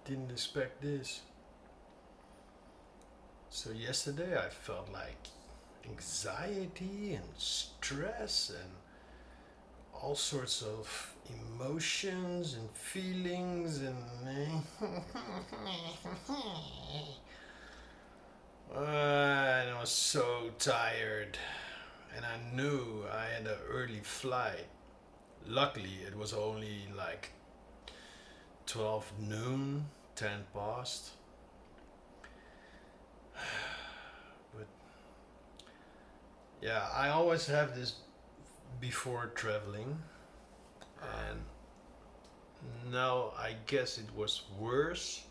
didn't expect this. So yesterday I felt like anxiety and stress and all sorts of emotions and feelings and and I was so tired and I knew I had an early flight. Luckily it was only like 12 noon, 10 past. But yeah, I always have this before traveling, and now I guess it was worse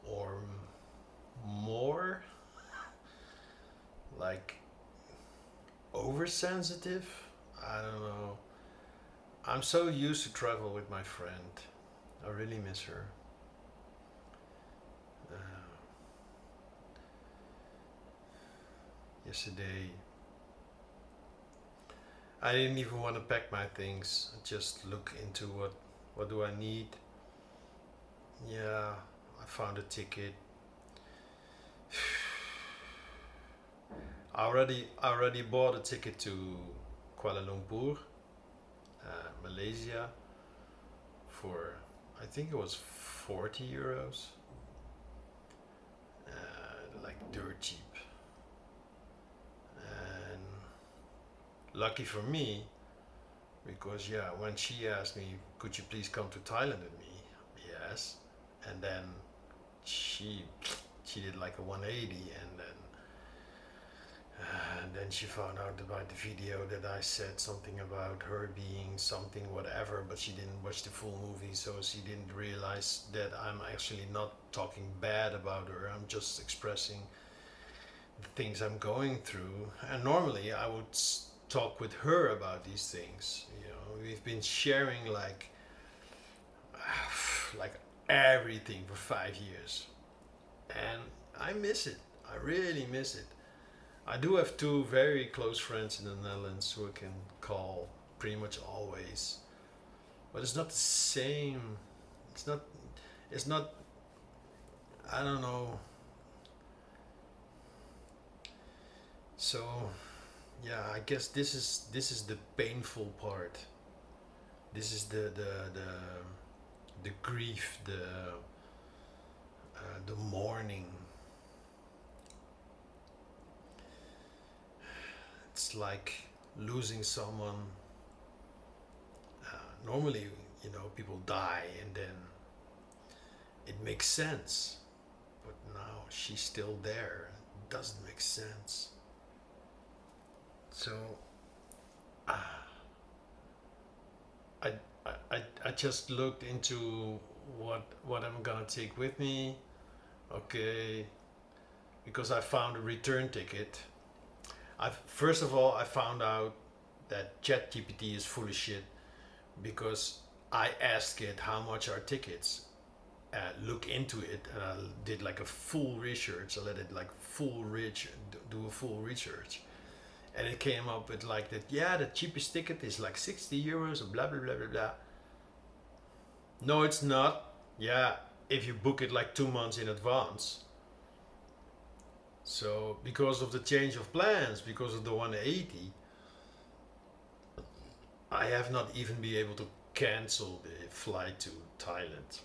or more like oversensitive. I don't know. I'm so used to travel with my friend. I really miss her. Uh, Yesterday, I didn't even want to pack my things. I just look into what do I need. Yeah, I found a ticket. I already bought a ticket to Kuala Lumpur, Malaysia, for I think it was 40 euros, like dirt cheap. And lucky for me, because yeah, when she asked me, could you please come to Thailand with me? Yes, and then she she did like a 180, and then she found out about the video that I said something about her being something whatever, but she didn't watch the full movie, so she didn't realize that I'm actually not talking bad about her. I'm just expressing the things I'm going through. And normally I would talk with her about these things. You know, we've been sharing like everything for 5 years, and I miss it. I really miss it. I do have two very close friends in the Netherlands who I can call pretty much always, but it's not the same. It's not. It's not. I don't know. So yeah, I guess this is the painful part. This is the grief, the mourning. It's like losing someone. Normally, people die and then it makes sense. But now she's still there. It doesn't make sense. So uh, I, I just looked into what I'm gonna take with me. Okay, because I found a return ticket. I first of all I found out that ChatGPT is full of shit because I asked it how much are tickets. Look into it, and I did like a full research. I let it like do a full research, and it came up with like that. Yeah, the cheapest ticket is like 60 euros, or blah blah blah blah blah. No, it's not. Yeah, if you book it like 2 months in advance. So because of the change of plans, because of the 180, I have not even been able to cancel the flight to Thailand.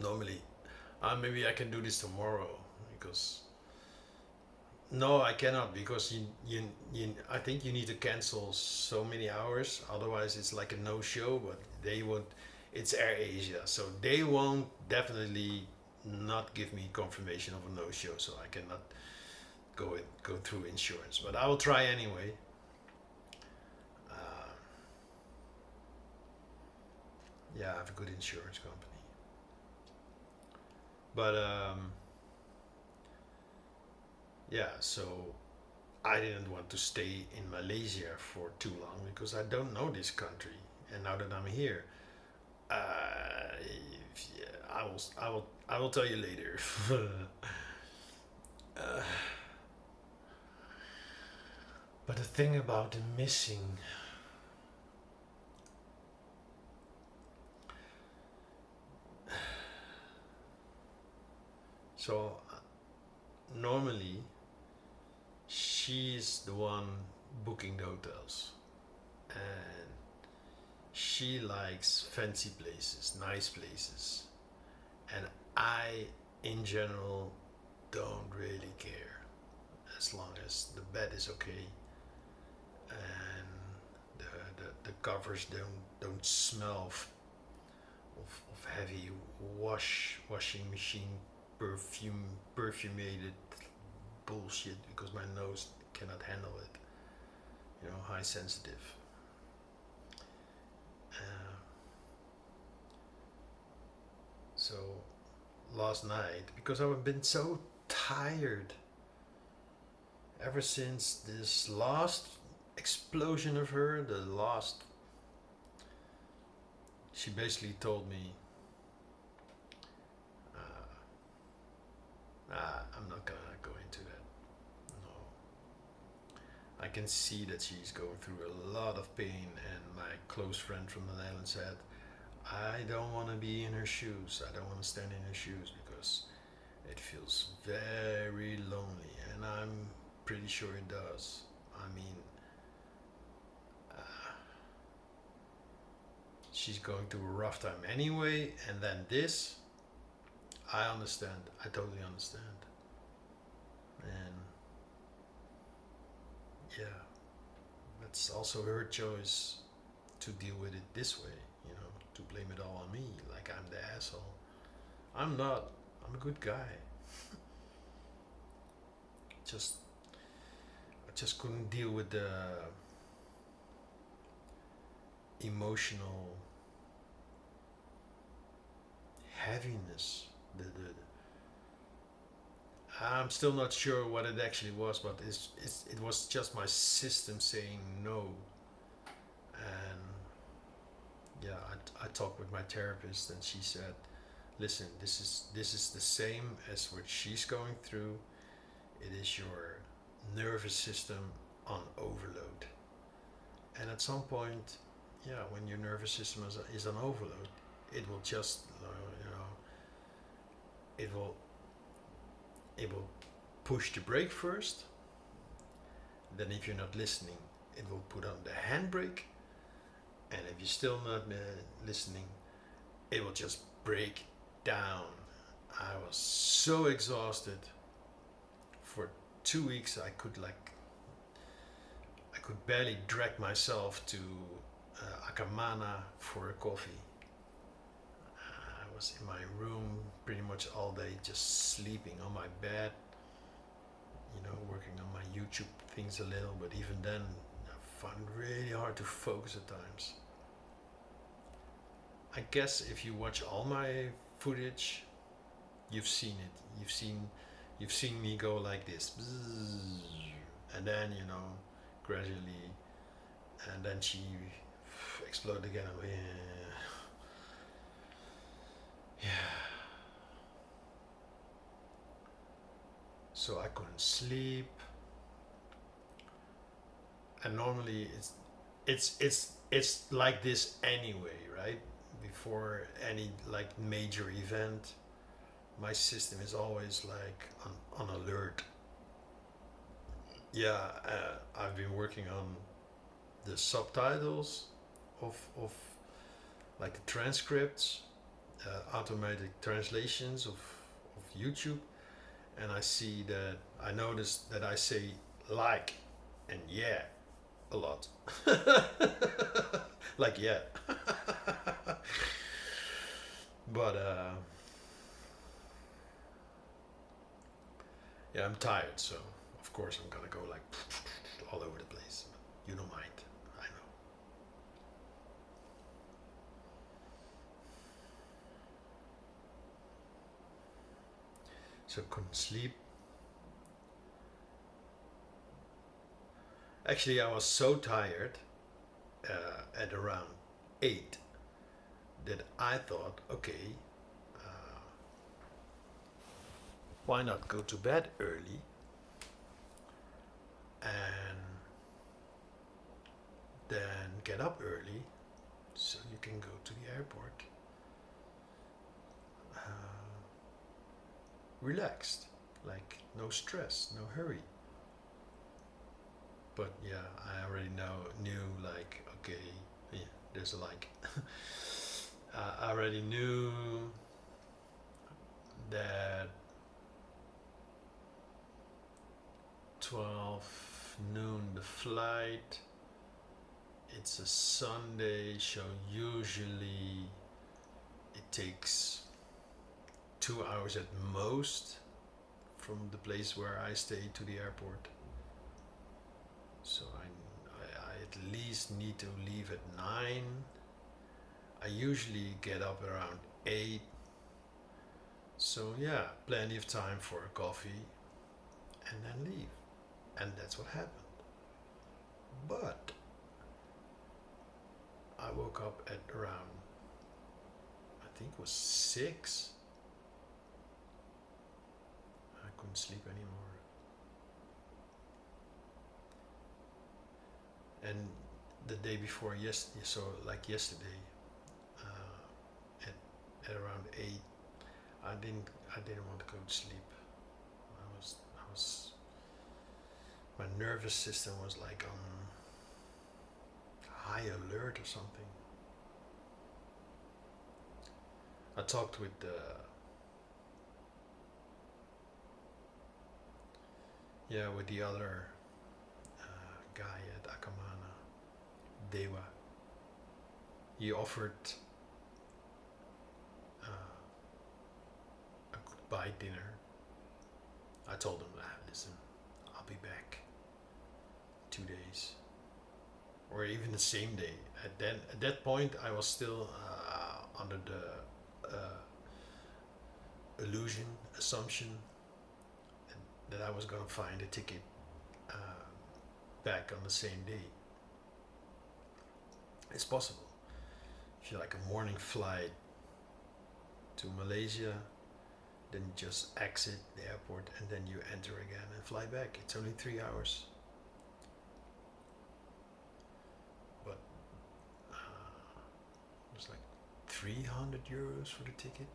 Normally, maybe I can do this tomorrow because no, I cannot because I think you need to cancel so many hours. Otherwise, it's like a no-show. But they won't. It's Air Asia, so they won't definitely not give me confirmation of a no-show. So I cannot go through insurance. But I will try anyway. Uh, yeah, I have a good insurance company. But yeah, so I didn't want to stay in Malaysia for too long because I don't know this country. And now that I'm here, yeah, I will tell you later. uh, but the thing about the missing, So normally she's the one booking the hotels, and she likes fancy places, nice places, and I, in general, don't really care as long as the bed is okay and the covers don't smell of heavy washing machine perfumated bullshit, because my nose cannot handle it. You know, high sensitive. Uh, so last night, because I've been so tired ever since this last explosion of her, the last, she basically told me, I'm not gonna go into that. No. I can see that she's going through a lot of pain, and my close friend from the Netherlands said, I don't want to be in her shoes. I don't want to stand in her shoes because it feels very lonely, and I'm pretty sure it does. I mean, she's going through a rough time anyway, and then this, I understand. I totally understand. And yeah, that's also her choice to deal with it this way, you know, to blame it all on me, like I'm the asshole. I'm not. I'm a good guy. Just, I just couldn't deal with the emotional heaviness. I'm still not sure what it actually was, but it was just my system saying no. And yeah, I talked with my therapist, and she said, "Listen, this is the same as what she's going through. It is your nervous system on overload, and at some point, yeah, when your nervous system is on overload, it will just, you know, it will it will push the brake first. Then, if you're not listening, it will put on the handbrake, and if you're still not listening, it will just break down." I was so exhausted for 2 weeks. I could barely drag myself to Akamana for a coffee. I was in my room pretty much all day, just sleeping on my bed, you know, working on my YouTube things a little, but even then, I found it really hard to focus at times. I guess if you watch all my footage, you've seen it. You've seen me go like this, and then, you know, gradually, and then she exploded again. Yeah. So I couldn't sleep, and normally it's like this anyway, right? Before any like major event, my system is always like on alert. Yeah, I've been working on the subtitles of like the transcripts, automatic translations of YouTube, and I noticed that I say like and yeah a lot. Like yeah. But yeah, I'm tired, so of course I'm gonna go like all over the place. You don't mind, I know. So couldn't sleep. Actually, I was so tired at around 8 that I thought, okay, why not go to bed early and then get up early so you can go to the airport. relaxed, like no stress, no hurry. But yeah, I already knew like, okay, yeah, there's a like. I already knew that 12 noon the flight. It's a Sunday, so usually it takes 2 hours at most from the place where I stay to the airport. So I at least need to leave at 9. I usually get up around 8. So yeah, plenty of time for a coffee and then leave. And that's what happened. But I woke up at around, I think it was 6. I couldn't sleep anymore. And the day before, so like yesterday, at around 8, I didn't want to go to sleep. I was my nervous system was like on high alert or something. I talked with the other guy at Akamana, Dewa. He offered a goodbye dinner. I told him, listen, I'll be back 2 days, or even the same day. At that point, I was still under the assumption that I was gonna find a ticket back on the same day. It's possible. If you like a morning flight to Malaysia, then you just exit the airport and then you enter again and fly back. It's only 3 hours. But it was like 300 euros for the ticket.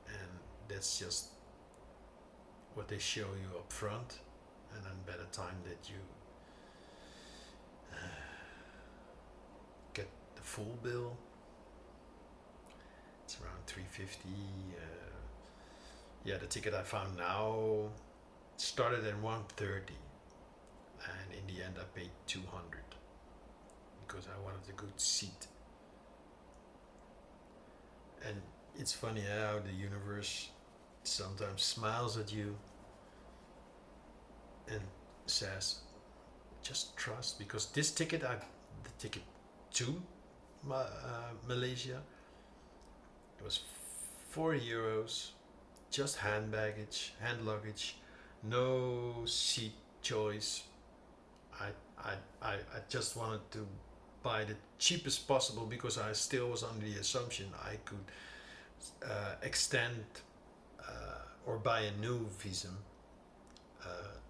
And that's just what they show you up front. And then by the time that you get the full bill, it's around 350. The ticket I found now started at 130, and in the end I paid 200 because I wanted a good seat. And it's funny how the universe sometimes smiles at you and says, just trust, because this ticket, the ticket to Malaysia, it was €4, just hand luggage, no seat choice. I just wanted to buy the cheapest possible because I still was under the assumption I could extend or buy a new visum,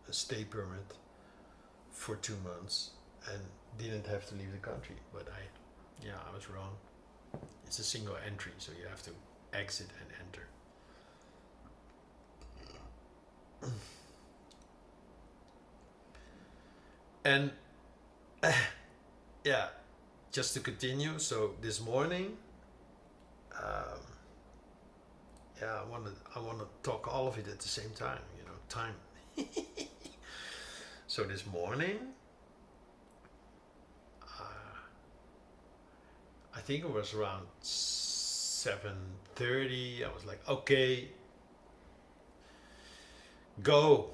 a stay permit for 2 months, and didn't have to leave the country. But I was wrong. It's a single entry, so you have to exit and enter. And just to continue, so this morning, I want to talk all of it at the same time, time. So this morning, I think it was around 7:30. I was like, okay, go.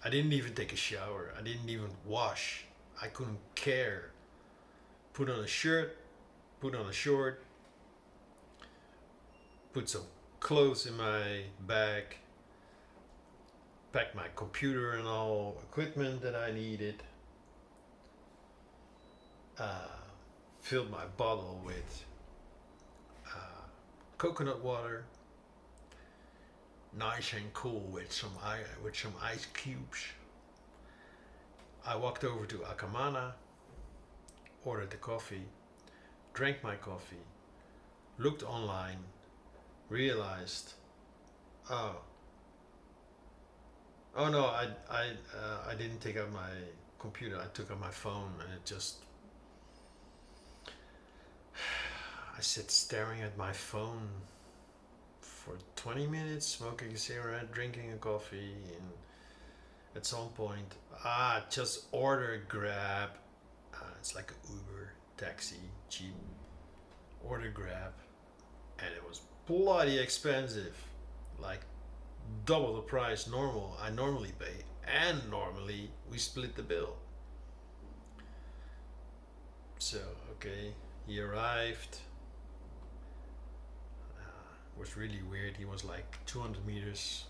I didn't even take a shower. I didn't even wash. I couldn't care. Put on a shirt, put on a short, put some clothes in my bag, packed my computer and all equipment that I needed, filled my bottle with coconut water, nice and cool with some ice cubes. I walked over to Akamana, ordered the coffee, drank my coffee, looked online, realized, oh, oh no, I didn't take out my computer. I took out my phone, and it just, I sit staring at my phone for 20 minutes, smoking a cigarette, drinking a coffee, and at some point, just order Grab. It's like an Uber taxi, cheap. Order Grab, and it was bloody expensive, like double the price normal I normally pay, and normally we split the bill. So okay, he arrived. Was really weird. He was like 200 meters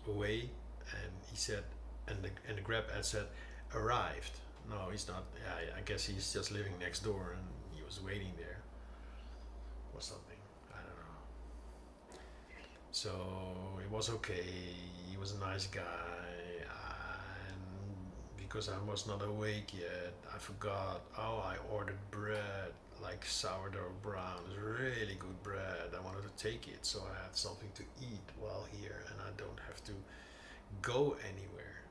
away, and he said, and the Grab ad said, arrived. No, he's not. I guess he's just living next door, and he was waiting there or something. I don't know. So it was okay. He was a nice guy, and because I was not awake yet, I forgot. Oh, I ordered bread, like sourdough brown. It's really good bread. I wanted to take it, so I had something to eat while here, and I don't have to go anywhere.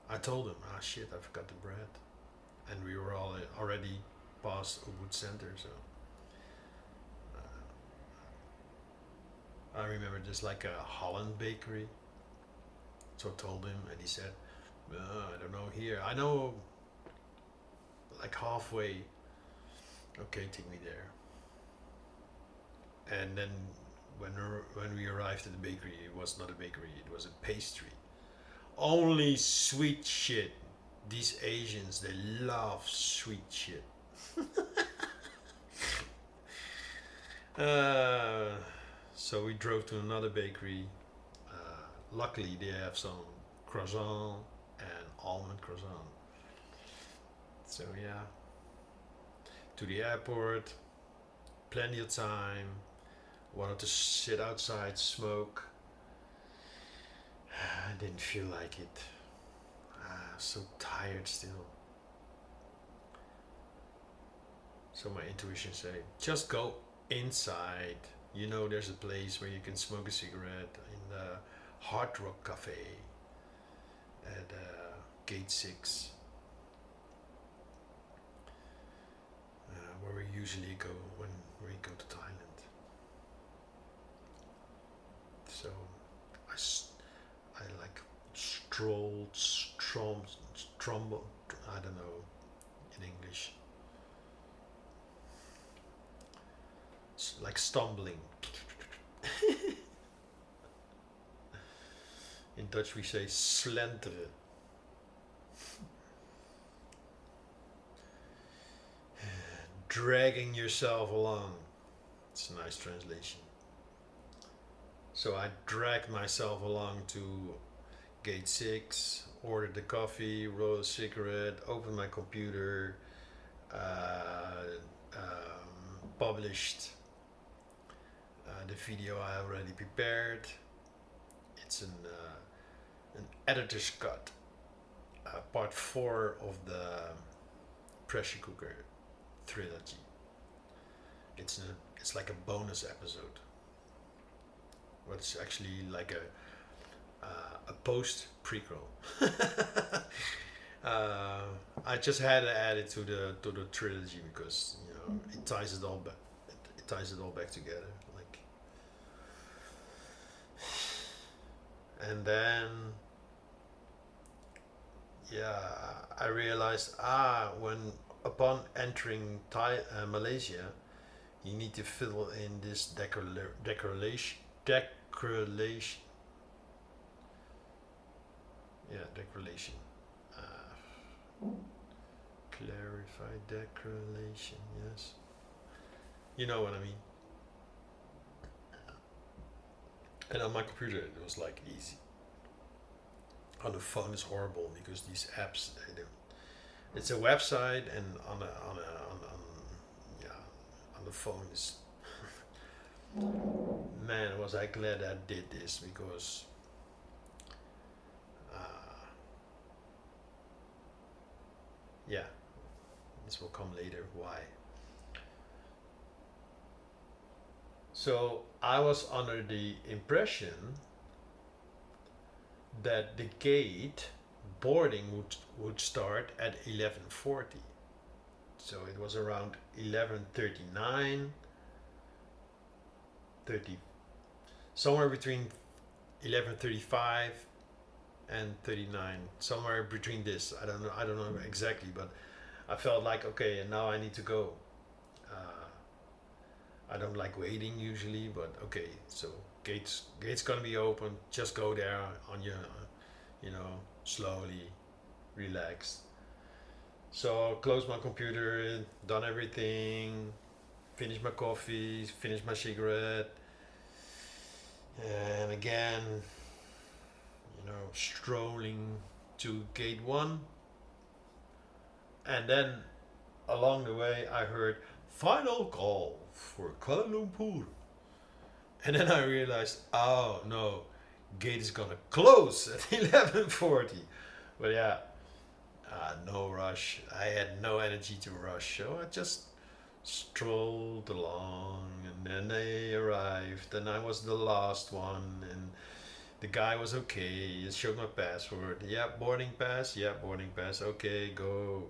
I told him, shit, I forgot the bread, and we were all already past Ubud Center, so I remember just like a Holland bakery. So I told him, and he said, I don't know here. I know, like halfway. Okay, take me there. And then when we arrived at the bakery, it was not a bakery. It was a pastry. Only sweet shit. These Asians, they love sweet shit. So we drove to another bakery. Luckily, they have some croissant and almond croissant. So yeah, to the airport. Plenty of time. Wanted to sit outside, smoke. I didn't feel like it. So tired still. So my intuition said, just go inside. You know, there's a place where you can smoke a cigarette in the Hard Rock Cafe at Gate 6, where we usually go when we go to Thailand. So I like strolled, strombo, I don't know in English. It's like stumbling. In Dutch we say slenteren. Dragging yourself along. It's a nice translation. So I dragged myself along to Gate 6, ordered the coffee, rolled a cigarette, opened my computer, published the video I already prepared. It's an editor's cut, part 4 of the pressure cooker trilogy. It's like a bonus episode. But it's actually like a post prequel. I just had to add it to the trilogy because it ties it all back. It ties it all back together. Like, and then I realized when upon entering Malaysia, you need to fill in this declaration. Clarified declaration, yes. You know what I mean. And on my computer it was like easy. On the phone it's horrible because these apps, it's a website, and on the phone is man, was I glad I did this because this will come later why. So I was under the impression that the gate boarding would start at 11:40. So it was around 11:39, 30, somewhere between 11:35 and 39, somewhere between this. I don't know exactly, but I felt like, okay, and now I need to go. I don't like waiting usually, but okay, so gates gonna be open. Just go there on your, slowly, relaxed. So closed my computer, done everything, finished my coffee, finished my cigarette, and again, strolling to gate one, and then along the way I heard final call for Kuala Lumpur. And then I realized, oh no, gate is gonna close at 11:40. But yeah, no rush. I had no energy to rush, so I just strolled along, and then they arrived, and I was the last one, and the guy was okay. He showed my password. Yeah, boarding pass. Yeah, boarding pass. Okay, go.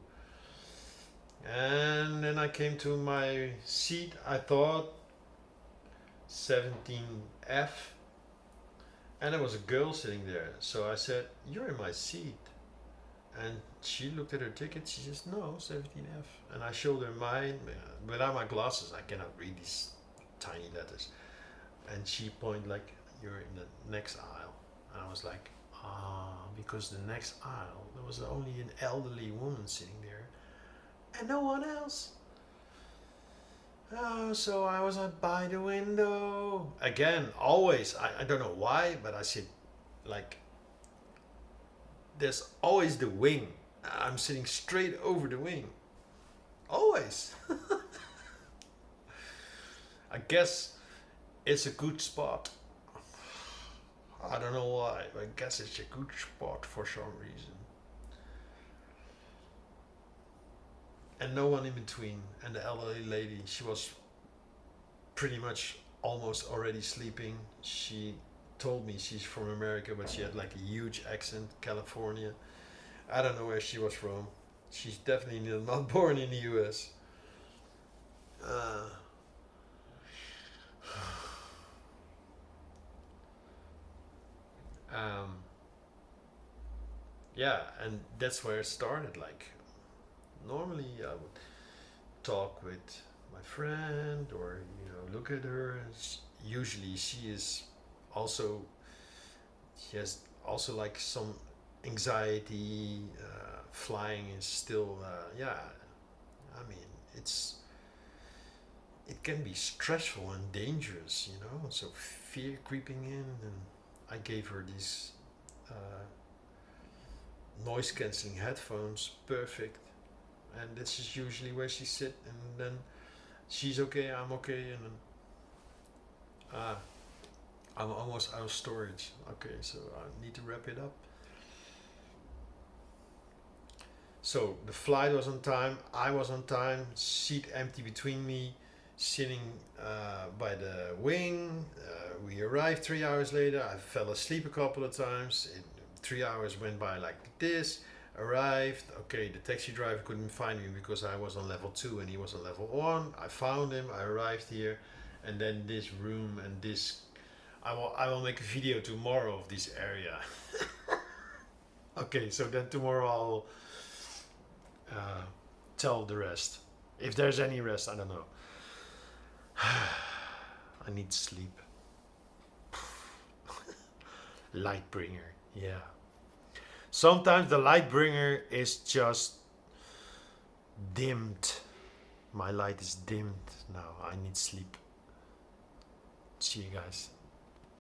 And then I came to my seat. I thought 17F, and there was a girl sitting there. So I said, "You're in my seat." And she looked at her ticket. She says, "No, 17F." And I showed her mine. Without my glasses, I cannot read these tiny letters. And she pointed like, "You're in the next aisle." And I was like, because the next aisle, there was only an elderly woman sitting there and no one else. Oh, so I was by the window. Again, always, I don't know why, but I said, like, there's always the wing. I'm sitting straight over the wing. Always. I guess it's a good spot. I don't know why, but I guess it's a good spot for some reason. And no one in between. And the elderly lady, she was pretty much almost already sleeping. She told me she's from America, but she had like a huge accent, California. I don't know where she was from. She's definitely not born in the US. Uh, um, yeah, and that's where it started. Like, normally I would talk with my friend or, look at her. Usually she is also, she has also like some anxiety. Flying is still, yeah, I mean, it can be stressful and dangerous, so fear creeping in. And I gave her these noise cancelling headphones, perfect. And this is usually where she sit, and then she's okay, I'm okay, and then I'm almost out of storage. Okay, so I need to wrap it up. So the flight was on time, I was on time, seat empty between me, sitting by the wing. We arrived 3 hours later. I fell asleep a couple of times. 3 hours went by like this. Arrived. Okay, the taxi driver couldn't find me because I was on level 2 and he was on level 1. I found him. I arrived here, and then this room and this. I will make a video tomorrow of this area. Okay, so then tomorrow I'll tell the rest. If there's any rest, I don't know. I need sleep. Lightbringer, yeah. Sometimes the Lightbringer is just dimmed. My light is dimmed now. I need sleep. See you guys.